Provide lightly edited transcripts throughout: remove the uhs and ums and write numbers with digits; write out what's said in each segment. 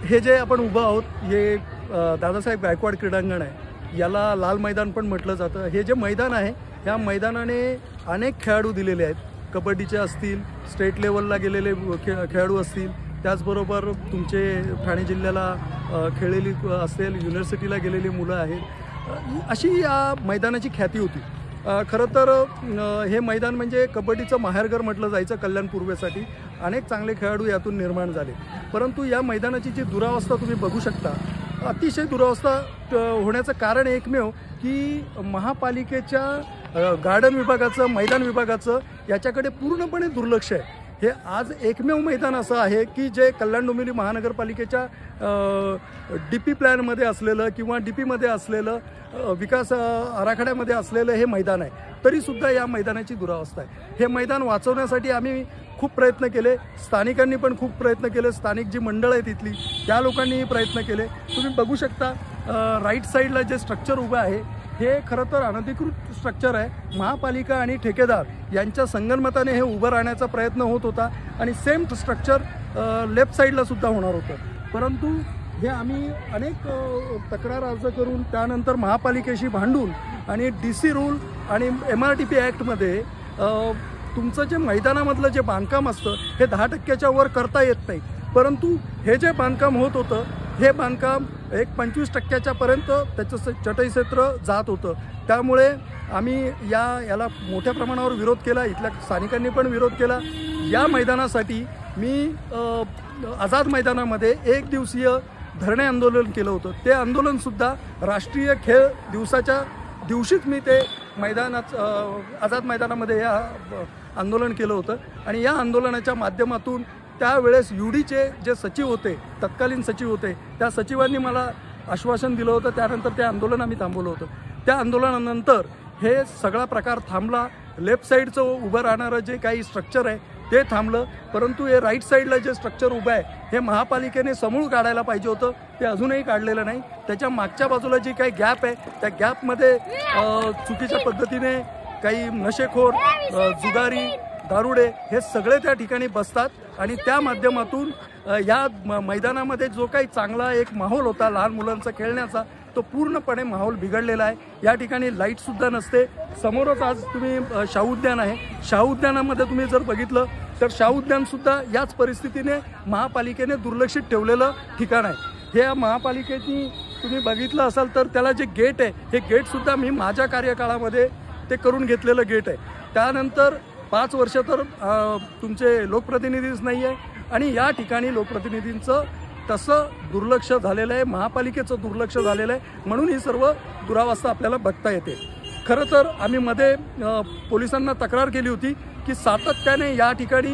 हे जे आपण उभं आहोत हे दादासाहेब गायकवाड क्रीडांगण आहे, याला लाल मैदान पण म्हटलं जातं। हे जे मैदान आहे ह्या मैदानाने अनेक खेळाडू दिलेले आहेत, कबड्डीचे असतील, स्टेट लेवलला गेलेले खेळाडू असतील, त्याचबरोबर तुमचे ठाणे जिल्ह्याला खेळलेली असेल, युनिव्हर्सिटीला गेलेली मुलं आहेत, अशी या मैदानाची ख्याती होती। खरं तर हे मैदान म्हणजे कबड्डीचं माहेरघर म्हटलं जायचं कल्याण पूर्वेसाठी। अनेक चांगले खेळाडू यातून निर्माण झाले, परंतु या मैदानाची जी दुरावस्था तुम्ही बघू शकता, अतिशय दुरावस्था होण्याचं कारण एकमेव की महापालिकेच्या गार्डन विभागाचं, मैदान विभागाचं याच्याकडे पूर्णपणे दुर्लक्ष आहे। हे आज एकमेव मैदान असं आहे की जे कल्याण डोंबिवली महानगरपालिकेच्या DP प्लॅनमध्ये असलेलं किंवा DPमध्ये असलेलं विकास आराखड्यामध्ये असलेलं हे मैदान आहे, तरीसुद्धा या मैदानाची दुरावस्था आहे। हे मैदान वाचवण्यासाठी आम्ही खूप प्रयत्न केले, स्थानिकांनी पण खूप प्रयत्न केले, स्थानिक जी मंडळ आहे तिथली त्या लोकांनीही प्रयत्न केले। तुम्ही बघू शकता राईट साईडला जे स्ट्रक्चर उभं आहे हे खरं तर अनधिकृत स्ट्रक्चर आहे। महापालिका आणि ठेकेदार यांच्या संगनमताने हे उभं राहण्याचा प्रयत्न होत होता आणि सेम स्ट्रक्चर लेफ्ट साईडला सुद्धा होणार होतं, परंतु हे आम्ही अनेक तक्रार अर्ज करून त्यानंतर महापालिकेशी भांडून आणि DC रूल आणि MRTP ॲक्टमध्ये तुमचं जे मैदानामधलं जे बांधकाम असतं हे 10% वर करता येत नाही, परंतु हे जे बांधकाम होत होतं हे बांधकाम एक 25% पर्यंत त्याचं चटई क्षेत्र जात होतं। त्यामुळे आम्ही याला मोठ्या प्रमाणावर विरोध केला, इथल्या स्थानिकांनी पण विरोध केला। या मैदानासाठी मी आझाद मैदानामध्ये 1 दिवसीय धरणे आंदोलन केलं होतं। ते आंदोलनसुद्धा राष्ट्रीय खेळ दिवसाच्या दिवशीच मी ते आझाद मैदानामध्ये या आंदोलन केलं होतं आणि या आंदोलनाच्या माध्यमातून त्यावेळेस UDचे जे सचिव होते, तत्कालीन सचिव होते, त्या सचिवांनी मला आश्वासन दिलं होतं, त्यानंतर ते आंदोलन आम्ही थांबवलं होतं। त्या आंदोलनानंतर हे सगळा प्रकार थांबला। लेफ्ट साईडचं उभं राहणारं जे काही स्ट्रक्चर आहे ते थांबलं, परंतु हे राईट साईडला जे स्ट्रक्चर उभं आहे हे महापालिकेने समूळ काढायला पाहिजे होतं, ते अजूनही काढलेलं नाही। त्याच्या मागच्या बाजूला जी काही गॅप आहे त्या गॅपमध्ये चुकीच्या पद्धतीने काही नशेखोर, जुगारी, दारुडे हे सगळे त्या ठिकाणी बसतात आणि त्या माध्यमातून या मैदानामध्ये जो काही चांगला एक माहोल होता लहान मुलांचा खेळण्याचा तो पूर्णपणे माहोल बिघडलेला आहे। या ठिकाणी लाईटसुद्धा नसते। समोरच आज तुम्ही शाहू उद्यान आहे, शाहू उद्यानामध्ये तुम्ही जर बघितलं तर शाहू उद्यानसुद्धा याच परिस्थितीने महापालिकेने दुर्लक्षित ठेवलेलं ठिकाण आहे। हे महापालिकेची तुम्ही बघितलं असाल तर त्याला जे गेट आहे हे गेटसुद्धा मी माझ्या कार्यकाळामध्ये ते करून घेतलेलं गेट आहे। त्यानंतर 5 वर्ष तर तुमचे लोकप्रतिनिधीच नाही आहे आणि या ठिकाणी लोकप्रतिनिधींचं तसं दुर्लक्ष झालेलं आहे, महापालिकेचं दुर्लक्ष झालेलं आहे, म्हणून ही सर्व दुरावस्था आपल्याला बघता येते। खरं तर आम्ही मध्ये पोलिसांना तक्रार केली होती की सातत्याने या ठिकाणी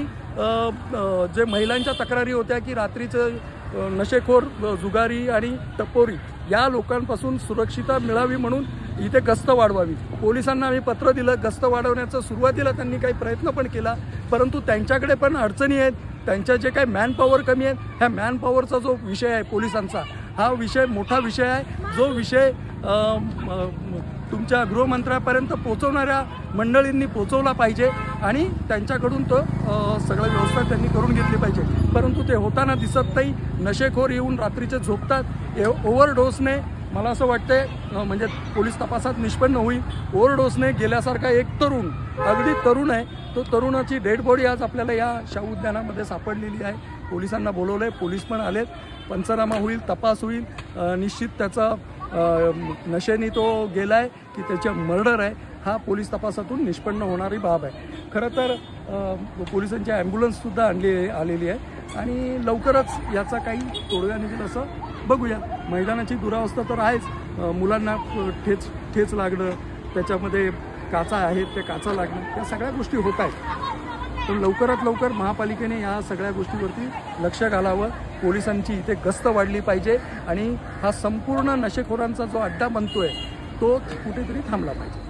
जे महिलांच्या तक्रारी होत्या की रात्रीचं नशेखोर, जुगारी आणि टपोरी या लोकांपासून सुरक्षितता मिळावी म्हणून इथे गस्त वाढवावी। पोलिसांना आम्ही पत्र दिलं, गस्त वाढवण्याचं सुरुवातीला त्यांनी काही प्रयत्न पण केला, परंतु त्यांच्याकडे पण अडचणी आहेत, त्यांच्या जे काही मॅनपॉवर कमी आहेत, ह्या मॅनपॉवरचा जो विषय आहे पोलिसांचा हा विषय मोठा विषय आहे, जो विषय तुमच्या गृहमंत्र्यापर्यंत पोहोचवणाऱ्या मंडळींनी पोहोचवला पाहिजे आणि त्यांच्याकडून तो सगळं व्यवस्था त्यांनी करून घेतली पाहिजे, परंतु ते होताना दिसत नाही। नशेखोर येऊन रात्रीचे झोपतात, ओव्हरडोसने मला असं वाटतंय म्हणजे पोलीस तपासात निष्पन्न होईल, ओव्हरडोसने गेल्यासारखा एक तरुण, अगदी तरुण आहे, तो तरुणाची डेड बॉडी आज आपल्याला या शाहू उद्यानामध्ये सापडलेली आहे। पोलिसांना बोलवलं आहे, पोलीस पण आलेत, पंचनामा होईल, तपास होईल, निश्चित त्याचा नशेने तो गेला आहे की त्याच्या मर्डर आहे हा पोलीस तपासातून निष्पन्न होणारी बाब आहे। खरं तर पोलिसांची ॲम्ब्युलन्ससुद्धा आलेली आहे आणि लवकरच याचा काही तोडगा निघेल असं बघूया। मैदानाची दुरावस्था तर आहेच, मुलांना ठेच लागणं, त्याच्यामध्ये काचा आहेत ते काचा लागणं, या सगळ्या गोष्टी होत आहेत, पण लवकरात लवकर महापालिकेने या सगळ्या गोष्टीवरती लक्ष घालावं। पोलिसांची इथे गस्त वाढली पाहिजे आणि हा संपूर्ण नशेखोरांचा जो अड्डा बनतोय तो कुठेतरी थांबला पाहिजे।